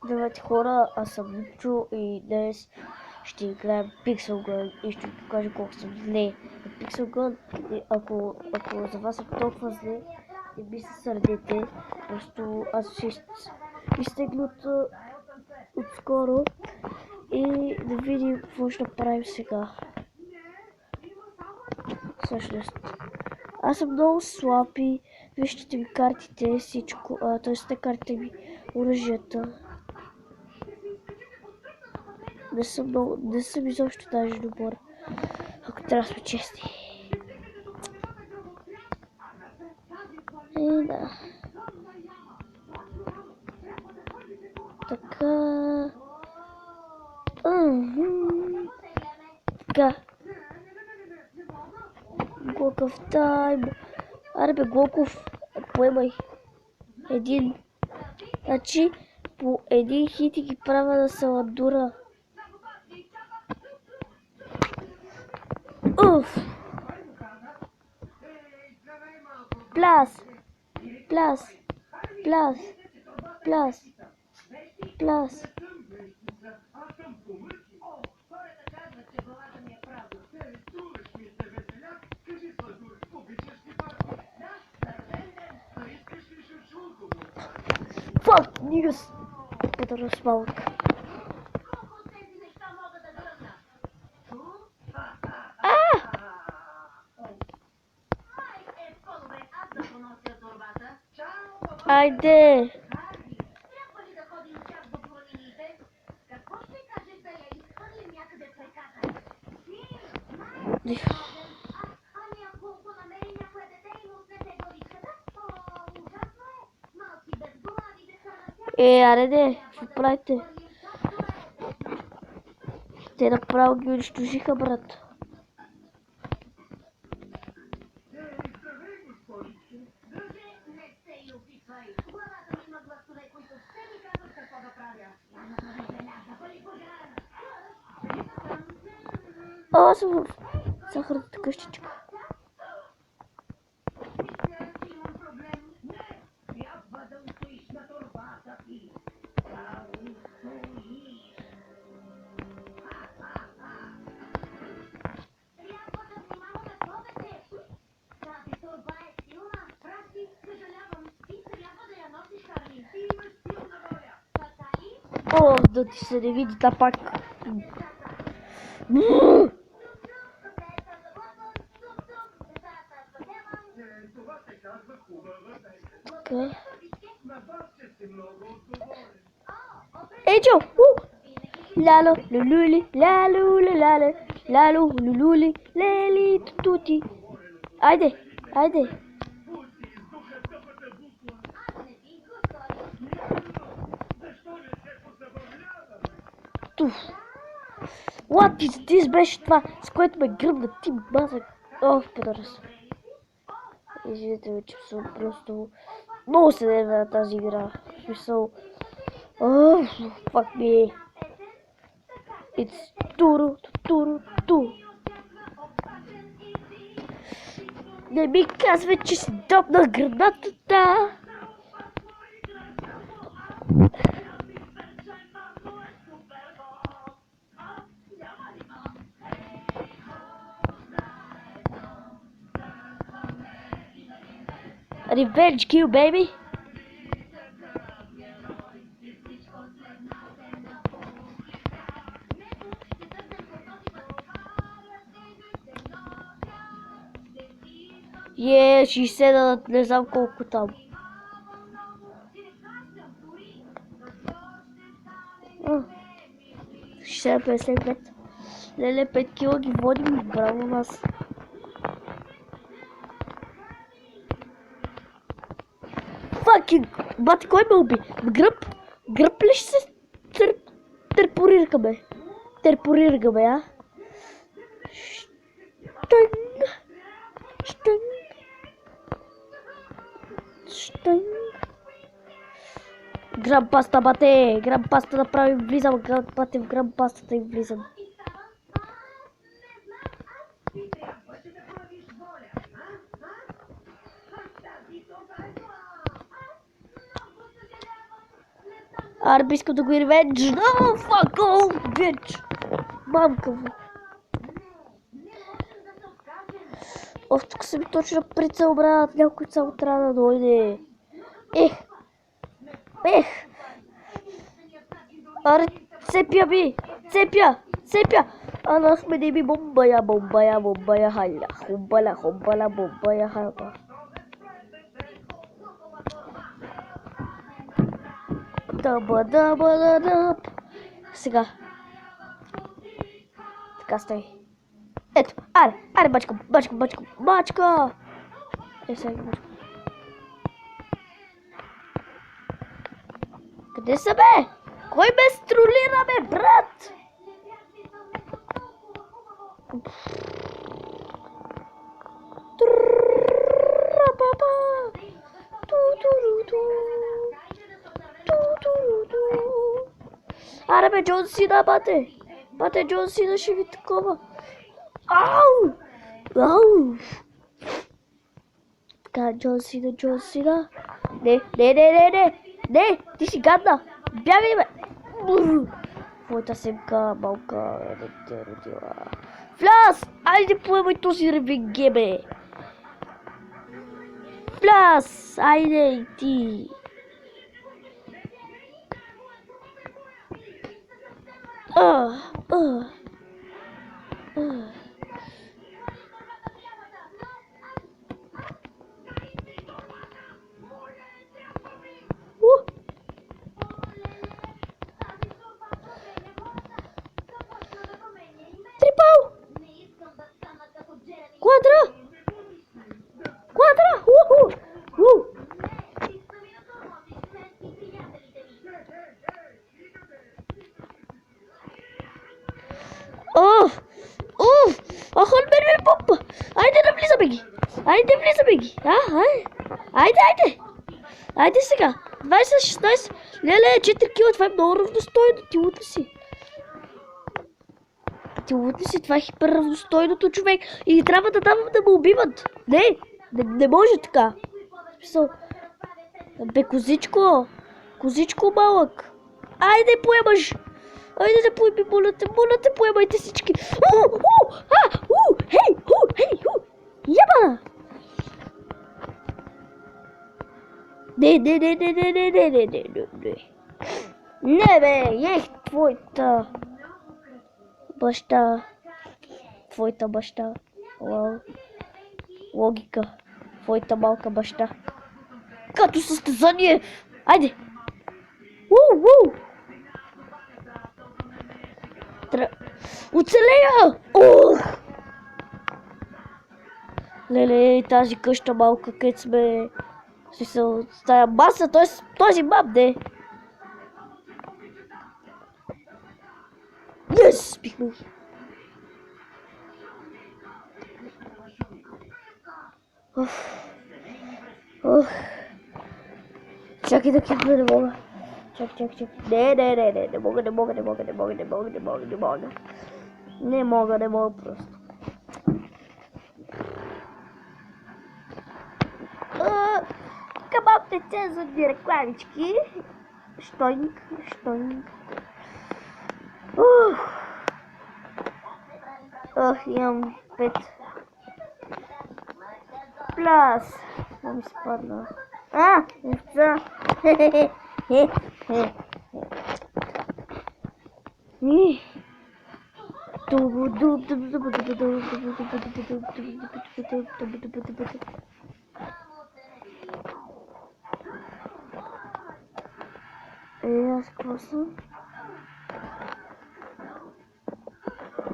Здравейте хора, аз съм Ничо и днес ще играем Pixel Gun и ще ви покажа колко съм зле в Pixel Gun. И ако за вас е толкова зле, не би се сърдете, просто аз ще изтегна отскоро и да видим какво ще правим сега. Всъщност, аз съм много слаб и вижте ми картите, всичко, т.е. картите ми, оръжията. Не съм изобщо даже добър, ако трябва да сме честни. Да. Така. Така. Глоков тайм. Аре бе, Глоков, поемай. Един. Значи, по един хит ги правя на саладура. Уф! Пляс! Пляс! Пляс! Пляс! Пляс! Fuck, niggas! Подаро смалък. Айде! Аре, какво правите? Те направо ги унищожиха, брат. Аз съм в захарната къщичка. О, да ти се не види та пак. Така. Ейчо! Лало, лулули, лалу, лале, лалу, лулули, лели, тути. Айде, айде. Туф. What is this беше това, с което ме гръмна ти мазък. Ох, подаръс. Извинете ме, че съм просто много се нервя на тази игра. В смисъл... Fuck me. It's туру. Не ми казвай, че си допна гранатата. Revenge kill, baby. Е, 60 не знам колко там. 60-55. Леле, 5 кила ги водим, браво нас. Факинг! Бати, кой ме уби? Гръб? Гръб ли ще се терпорираме? Терпорираме, а? Штънг. Грам паста, бате! Грам паста направим, влизам, бате, в грам пастата и влизам. Арби иска да го и ревенж. No, fuck off, bitch. Мамка му. Тук съм точно прицел, брат. Някой само трябва да дойде. Ех. Аре, цепя би. Цепя. Анахмеди би бомбая, халя. Хумбала, бомбая, халя. Даба. Сега. Така стой. Ето, аре, бачка. Сега бачка. Къде са, бе? Кой ме стролира, бе, брат? Аре, бе, Джон Сина, бате. Бате, Джон Сина ще ви такова. Ау! Така, Джон Сина. Не, ти си гадна. Бягай, бе. Твоята семка, малка, не те родила. Фляс! Айде поемай този ревенге, бе. Фляс! Айде и ти. Трипал! Квадра! Ахол бе бомба! Айде да влизаме ги! Айде сега! 20-16! Леле, 4 кила, това е много равностойно, ти лут ли си? Това е хипер равностойното, човек! И трябва да давам да ме убиват! Не може така! Бе, козичко малък! Айде поемаш! Айде да поеби, моля те, поемайте всички! Хей! Ябана! Не. Не, бе, твоята баща. Вау. Логика. Твоята малка баща. Като състезание! Айде! Оцелея! Леле, тази къща малка, където сме... Тая маса, този мап, де! Yes! Бихме. Чакай да кипна, не мога. Чакай. Не мога. Не мога просто. Така малко цензурни рекламички. Штойнг. Имам 5. Плюс. Това ми спадна. Овца. Аз какво съм?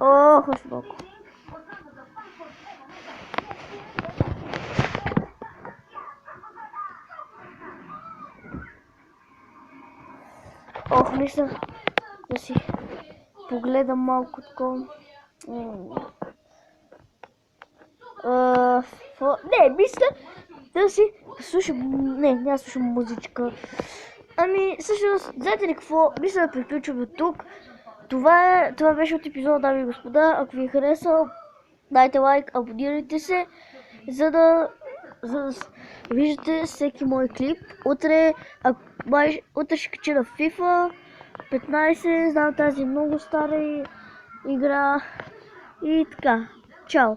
Още малко. Мисля да си погледам малко такова. Не, мисля да си слушам. Не слушам музичка. Всъщност, знаете ли какво? Мисля да приключваме тук. Това беше от епизода, дами и господа. Ако ви е харесал, дайте лайк, абонирайте се, за да виждате всеки мой клип. Утре, Утре ще кача на FIFA 15, знам тази много стара игра и така. Чао!